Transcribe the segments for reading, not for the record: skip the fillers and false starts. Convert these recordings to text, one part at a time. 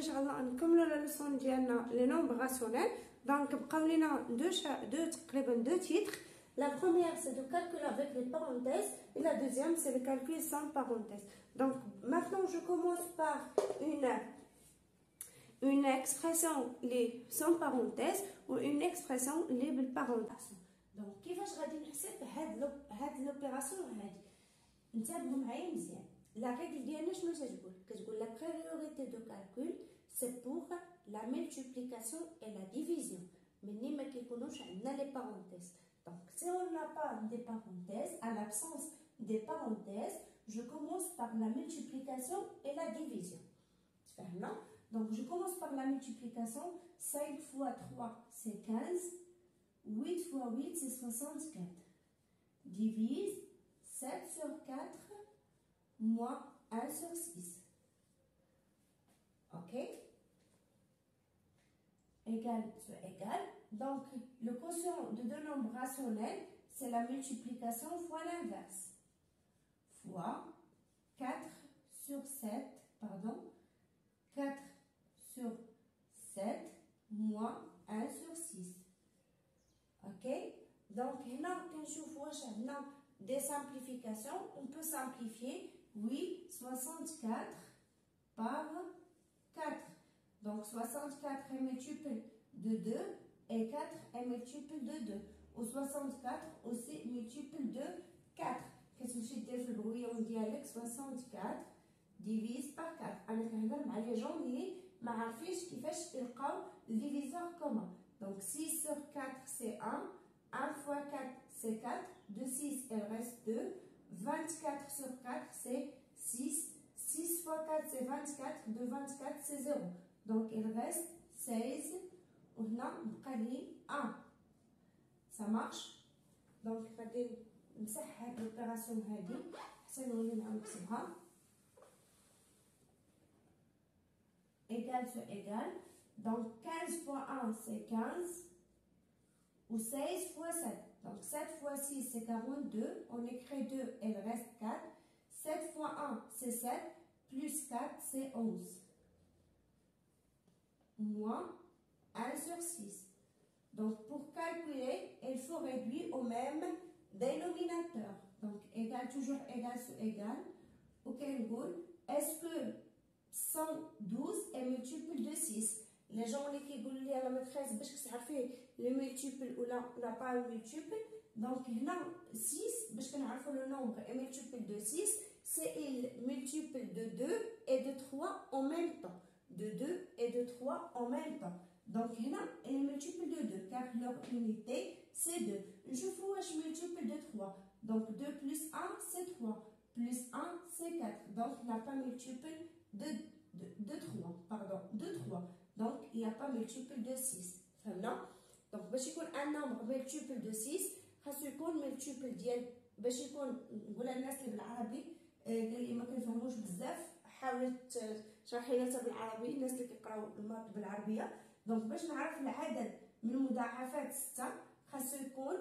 ان شاء الله نكملوا لا ليسون ديالنا لي نومبر راسيونيل. دونك بقاو لينا تقريبا دو تيتر. La première, c'est de calculer avec les parenthèses et la deuxième, c'est le calcul sans parenthèses. Donc, maintenant, je commence par une expression sans parenthèses ou une expression les parenthèses. Donc, كيفاش غادي نحسب هاد l'opération هادي؟ انتبهوا معايا مزيان. La règle ديالنا شنو كتقول la priorité de calcul, c'est pour la multiplication et la division. ملي ما كيكونوش عندنا les parenthèses. Donc, si on n'a pas des parenthèses, à l'absence des parenthèses, je commence par la multiplication et la division. Donc, je commence par la multiplication. 5 fois 3, c'est 15. 8 fois 8, c'est 64. Divise 7 sur 4, moins 1 sur 6. OK? Égal sur égal. Donc, le quotient de deux nombres rationnels, c'est la multiplication fois l'inverse. Fois 4 sur 7, pardon, 4 sur 7 moins 1 sur 6. OK? Donc, là, quand je vois des simplifications, on peut simplifier 8, 64 par 4. Donc, 64 est multiple de 2 et 4 est multiple de 2. Ou 64 aussi multiple de 4. Qu'est-ce que je dis pour le on dialecte 64 divise par 4. أنا كنهضر مع les gens اللي ما عارفينش كيفاش يلقاو le diviseur commun. Donc 6 sur 4 c'est 1. 1 fois 4 c'est 4. De 6 il reste 2. 24 sur 4 c'est 6. 6 fois 4 c'est 24. De 24 c'est 0. Donc il reste 16. وهنا بقى لي 1. Ça marche. Donc غادي نمسح هاد l'opération هادي حتى نولي نكتبها. Égal sur égal. Donc 15 fois 1 c'est 15. Ou 16 fois 7. Donc 7 fois 6 c'est 42. On écrit 2, il reste 4. 7 fois 1 c'est 7. Plus 4 c'est 11. Moins 1 sur 6. Donc, pour calculer, il faut réduire au même dénominateur. Donc, égal, toujours égal sur égal. Ok, est-ce que 112 est multiple de 6? Les gens qui disent à la maîtresse, parce que ça fait le multiple ou n'a pas le multiple. Donc, là, 6, parce qu'on a le nombre est multiple de 6, c'est il multiple de 2 et de 3 en même temps. De 2 et de 3 en même temps. Donc, là, il est multiple de 2, car leur unité, c'est 2. Je fais multiple de 3. Donc, 2 plus 1, c'est 3. Plus 1, c'est 4. Donc, il n'y a pas multiple de 3. Pardon, de 3. Donc, il n'y a pas multiple de 6. Donc, باش يكون un nombre multiple de 6, خاصو يكون multiple ديال باش يكون نقولها الناس اللي بالعربي قال لي ما كنفهموش بزاف حاولت تشرحي لها بالعربي الناس اللي كيقراو الماط بالعربيه. دونك باش نعرف العدد من مضاعفات 6 خاصو يكون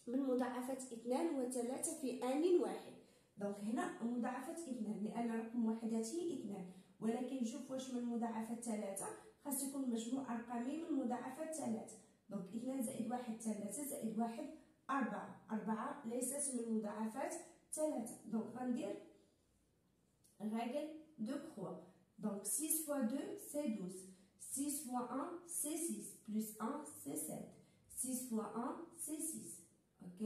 من مضاعفات 2 و 3 في آن واحد. دونك هنا مضاعفات 2 لان رقم وحدته 2. ولكن نشوف واش من مضاعفات 3 خاص يكون مجموع ارقامي من مضاعفات 3. دونك 2 زائد 1 3 زائد 1 4. 4 ليست من مضاعفات 3. دونك غندير règle de croix. Donc 6 fois 2 c'est 12. 6 fois 1 c'est 6. Plus 1 c'est 7. 6 fois 1 c'est 6. Ok?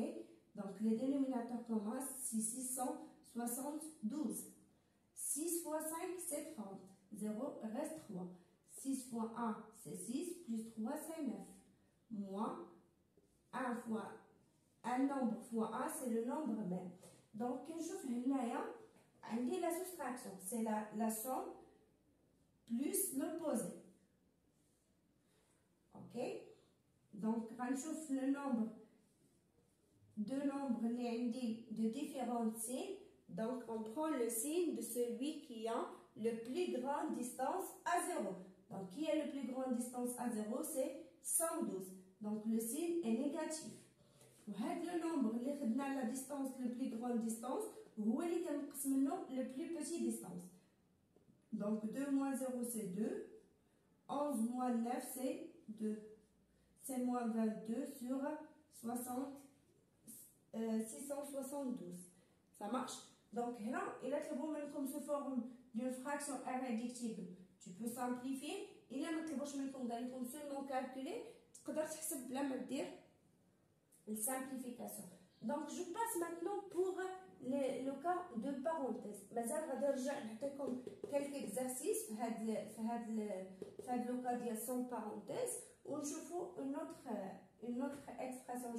Donc les dénominateurs commencent. 672. 6 fois 5 c'est 30. 0 reste 3. 6 fois 1 c'est 6. Plus 3 c'est 9. Moins 1 fois un nombre fois 1 c'est le nombre même. Donc je fais la soustraction. C'est la somme plus l'opposé. Ok? Donc on chauffe le nombre. Deux nombres de différents signes. Donc on prend le signe de celui qui a le plus grande distance à 0. Donc qui a le plus grande distance à 0? C'est 112. Donc le signe est négatif. وهذا le nombre اللي خدنا la distance le plus grande distance هو اللي كنقسم منه le plus petit distance. Donc 2 moins 0 c'est 2. 11 moins 9 c'est 2. C'est moins 22 sur 672. Ça marche? Donc là, il a comme sous forme d'une fraction irréductible. Tu peux simplifier. Il a seulement calculer. Tu peux dire la simplification. Donc je passe maintenant pour le cas de parenthèse. Mais je vais vous quelques exercices dans le cas de sans parenthèse ou je fais une autre expression.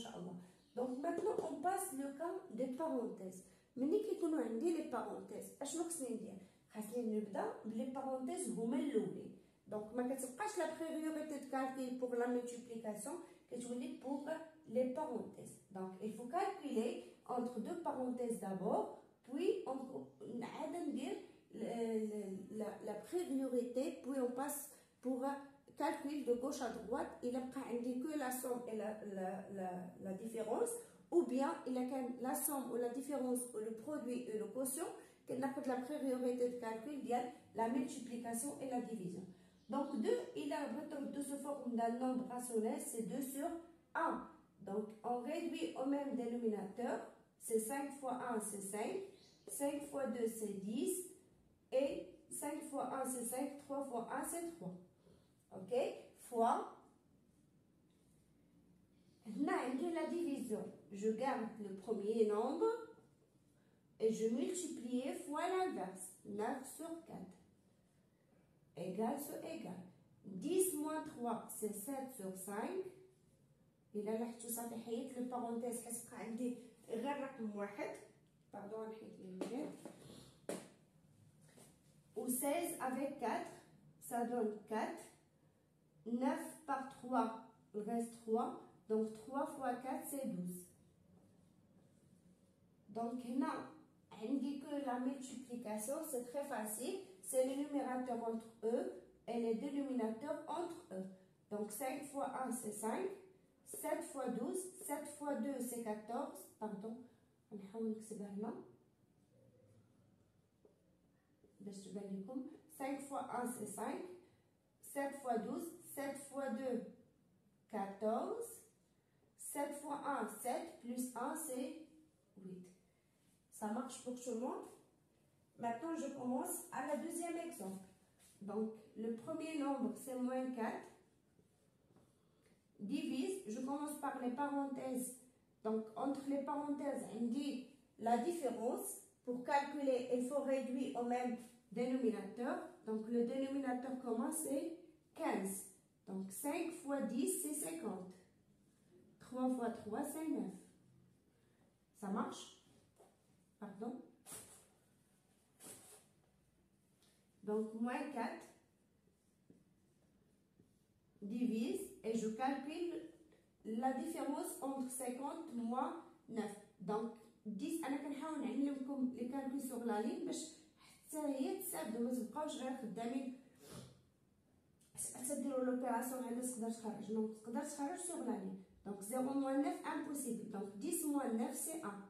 Donc maintenant on passe le cas de parenthèse. ملي كيكونوا عندي لي بارونتيز اشنو خصني ندير خاصني نبدا بلي بارونتيز هما الاولين دونك ما كتبقاش لا بريوريتي دو كالكول بور لا مولتيبليكاسيون كتولي بور لي بارونتيز دونك il faut calculer entre deux parenthèses d'abord puis on عاد ندير la priorité puis on passe pour calcul de gauche à droite il بقى عندي que la somme et la différence ou bien il a la somme ou la différence ou le produit et le quotient qui n'a pas la priorité de calcul via la multiplication et la division. Donc 2, il a de se forme d'un nombre rationnel, c'est 2 sur 1. Donc on réduit au même dénominateur, c'est 5 fois 1 c'est 5, 5 fois 2 c'est 10 et 5 fois 1 c'est 5, 3 fois 1 c'est 3. Ok? Fois. Là, la division, je garde le premier nombre et je multiplie fois l'inverse. 9 sur 4 égal sur égal. 10 moins 3 c'est 7 sur 5. Et là, le parenthèse, pardon, ou 16 avec 4, ça donne 4. 9 par 3, il reste 3. Donc 3 fois 4 c'est 12. Donc là, on dit que la multiplication c'est très facile. C'est le numérateur entre eux et le dénominateur entre eux. Donc 5 fois 1 c'est 5. 7 fois 12. 7 fois 2 c'est 14. Pardon. On va نكتبها هنا باش تبان لكم. 5 fois 1 c'est 5. 7 fois 12. 7 fois 2 14. 7 fois 1, 7, plus 1, c'est 8. Ça marche pour tout le monde. Maintenant, je commence à la deuxième exemple. Donc, le premier nombre, c'est moins 4. Divise, je commence par les parenthèses. Donc, entre les parenthèses, on dit la différence. Pour calculer, il faut réduire au même dénominateur. Donc, le dénominateur commence, c'est 15. Donc, 5 fois 10, c'est 50. 3 fois 3, c'est 9. Ça marche? Pardon? Donc, moins 4 divise et je calcule la différence entre 50 moins 9. Donc, 10, أنا كنحاول نعلمكم les calculs sur la ligne باش حتى هي تساعدوا ما تبقاوش غير خدامين تديروا l'opération على تقدر تخرج دونك تقدر تخرج sur la ligne. Donc 0 moins 9, impossible. Donc 10 moins 9, c'est 1.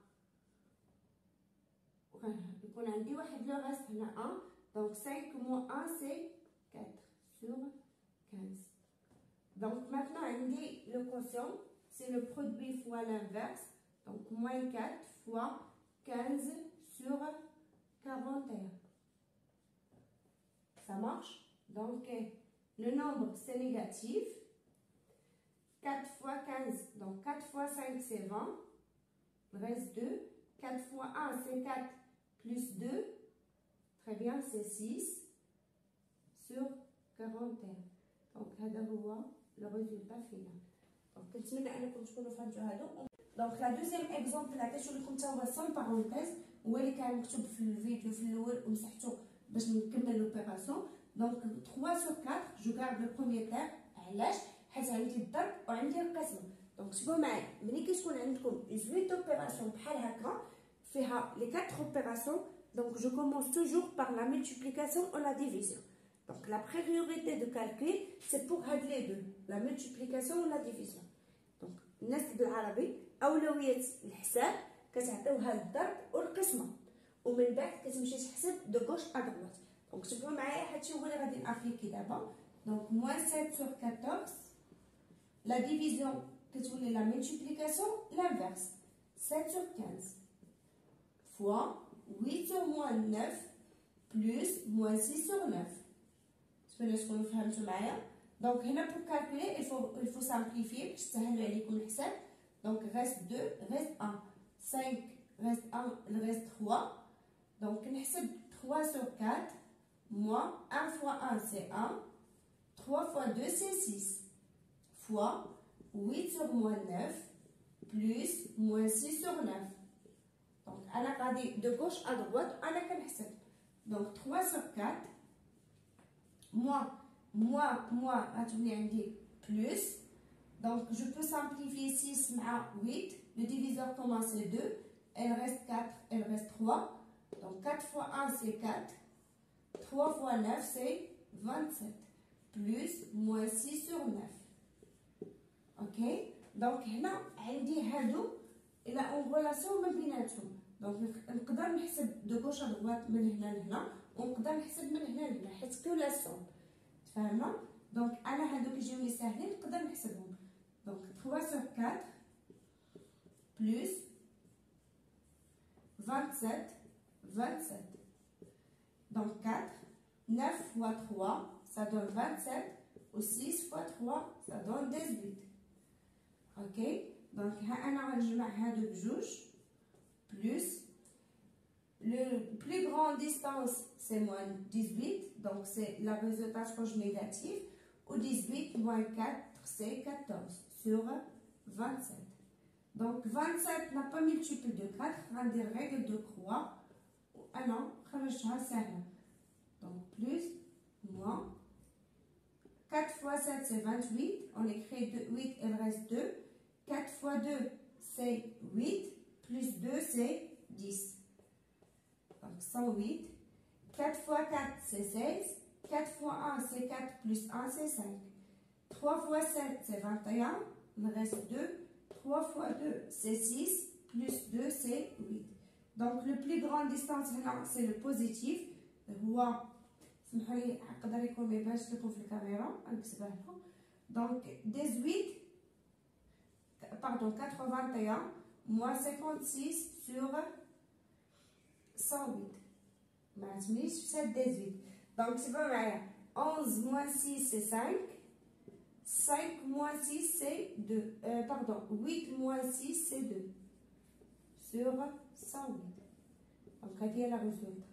يكون عندي واحد le reste هنا 1. Donc 5 moins 1, c'est 4 sur 15. Donc maintenant, on dit le quotient, c'est le produit fois l'inverse. Donc moins 4 fois 15 sur 41. Ça marche? Donc le nombre, c'est négatif. 4 fois 15, donc 4 fois 5, c'est 20. Il reste 2. 4 fois 1, c'est 4 plus 2. Très bien, c'est 6 sur 41. Donc, هذا هو le résultat final. Donc, كنتمنى أنكم تكونوا فهمتوا هذا. Donc, la deuxième exemple اللي كنشوف لكم حتى هو sans parenthèse هو اللي كان مكتوب في الفيديو في الأول ومسحته باش نكمل l'opération. Donc, 3 sur 4, je garde le premier terme. علاش؟ حيت عندي الضرب وعندي القسمه. دونك شوفوا معايا ملي كتكون عندكم زويت اوبيراسيون بحال هكا فيها لي 4 اوبيراسيون دونك جو كومونس توجور بار لا مولتيبليكاسيون او لا ديفيزيون. دونك لا بريوريتي دو كالكول سي بور هاد لي دو لا مولتيبليكاسيون و لا ديفيزيون. دونك الناس بالعربي اولويه الحساب كتعطيوها الضرب والقسمه ومن بعد كتمشي تحسب دو غوش ا دروات. دونك شوفوا معايا هادشي هو اللي غادي نابليكي دابا. دونك موان 7 sur 14 لا ديفيزيون كتولي لا ملتيبليكاسيون لانفيرس 7 sur 15 fois 8 sur moins 9 plus moins 6 sur 9. نتمنى تكونوا فهمتوا معايا. دونك هنا pour calculer il faut simplifier باش تسهل عليكم الحساب. دونك reste 2 reste 1 5 reste 1 il reste 3. donc نحسب 3 sur 4 moins 1 fois 1 c'est 1 3 fois 2 c'est 6 fois 8 sur moins 9 plus moins 6 sur 9. donc انا غادي de gauche à droite انا كنحسب. donc 3 sur 4 moins غتولي عندي plus. donc je peux simplifier 6 مع 8. le diviseur commun c'est 2. il reste 4, il reste 3. donc 4 fois 1 c'est 4. 3 fois 9 c'est 27. plus moins 6 sur 9. ok. donc هنا عندي هادو الى اون ريلاسيون ما بيناتهم. دونك نقدر نحسب دو غوش ا دغوات من هنا لهنا ونقدر نحسب من هنا لهنا حيت كولاسيون تفهمنا. دونك انا هادوك يجيوني ساهلين نقدر نحسبهم. دونك 3 sur 4 plus 27. donc 4 9 fois 3 ça donne 27 ou 6 fois 3 ça donne 18. ok. donc ها انا غنجمع هادو بجوج plus le plus grande distance c'est moins 18 donc c'est la résultat proche négative ou 18 moins 4 c'est 14 sur 27. donc 27 n'a pas multiple de 4 غندير règle de croix وانا خرجتها سهله. donc plus moins 4 fois 7 c'est 28. on écrit 8 il reste 2. 4 fois 2 c'est 8 plus 2 c'est 10. donc 108. 4 fois 4 c'est 16. 4 fois 1 c'est 4 plus 1 c'est 5. 3 fois 7 c'est 21. il reste 2. 3 fois 2 c'est 6 plus 2 c'est 8. donc le plus grande distance هنا c'est le positif هو سمحوا لي يقدر يكون ما يبانش لكم في الكاميرا نكتبها لكم. donc 18 pardon 81 moins 56 sur 108 ما عرفتنيش في 18. donc c'est pas معايا 11 moins 6 c'est 5. 5 moins 6 c'est 2. pardon 8 moins 6 c'est 2 sur 108. donc هذه هي la résultat.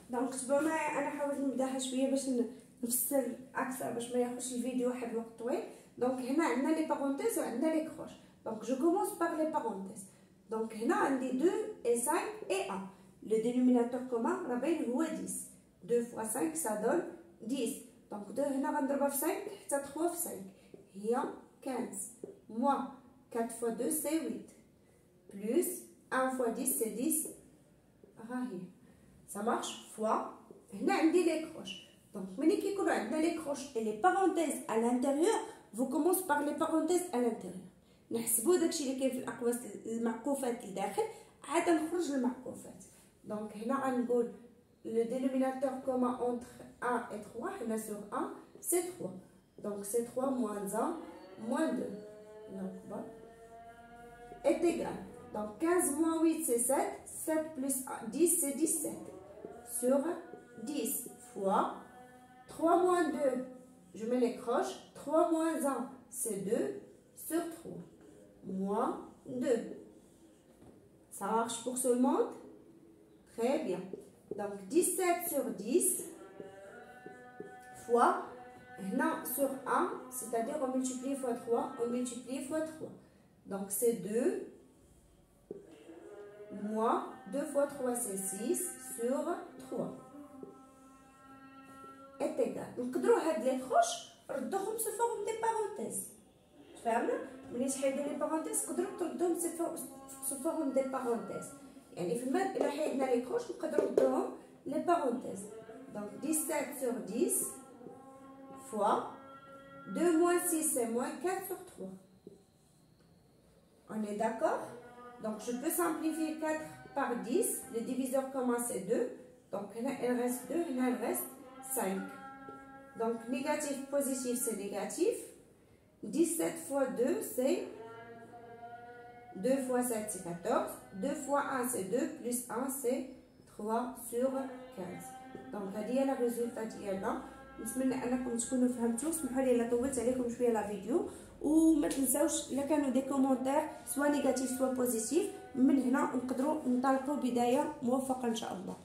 دونك تبعوا معايا انا حاولت نبداها شويه باش نفسر اكثر باش ما ياخذش الفيديو واحد الوقت طويل. دونك هنا عندنا لي بارونتيز وعندنا لي كروش. دونك جو كومونس باغ لي بارونتيز. دونك هنا عندي 2 et 5 et 1. le dénominateur commun راه باين هو 10. 2 fois 5 ça donne 10. دونك 2 هنا غنضربها في 5 حتى 3 في 5 هي 15 moins 4 fois 2 c'est 8 plus 1 fois 10 c'est 10 ها هي ça marche fois. هنا عندي لي كروش. donc ملي كيكونوا عندنا لي كروش et les parenthèses à l'intérieur vous commencez par les parenthèses à l'intérieur. نحسبوا داكشي اللي كاين في الاقواس المعكوفات لداخل عاد نخرج المعكوفات. donc هنا غنقول le dénominateur commun entre 1 et 3 هنا sur 1 c'est 3. donc c'est 3 moins 1 moins 2 donc bon est égal. donc 15 moins 8 c'est 7. 7 plus 10 c'est 17 sur 10 fois 3 moins 2 je mets les croches. 3 moins 1 c'est 2 sur 3 moins 2. ça marche pour tout le monde? très bien. donc 17 sur 10 fois هنا sur 1 c'est-à-dire on multiplie fois 3 on multiplie fois 3 donc c'est 2 moins 2 fois 3 c'est 6 sur 3 est égal. نقدروا هاد لي كروش ردوهم سو فورم دي بارونتيز. فهمنا؟ ملي تحيدوا لي بارونتيز تقدروا تردوهم سو فورم دي بارونتيز. يعني في الماد الا حيدنا لي كروش نقدروا نردوهم لي بارونتيز. donc 17 sur 10 fois 2 moins 6 c'est moins 4 sur 3. On est d'accord? Donc, je peux simplifier 4 par 10. Le diviseur commence c'est 2. Donc, là, il reste 2. Là, il reste 5. Donc, négatif, positif, c'est négatif. 17 fois 2, c'est 2 fois 7, c'est 14. 2 fois 1, c'est 2. Plus 1, c'est 3 sur 15. Donc, هذه هي الريزولتا ديالنا. نتمنى انكم تكونوا فهمتوا. اسمحوا لي الا طولت عليكم شويه لا فيديو، وما تنساوش الا كانوا دي كومونتير سوا نيجاتيف سوا بوزيتيف، من هنا نقدروا ننطلقوا بدايه موفقه ان شاء الله.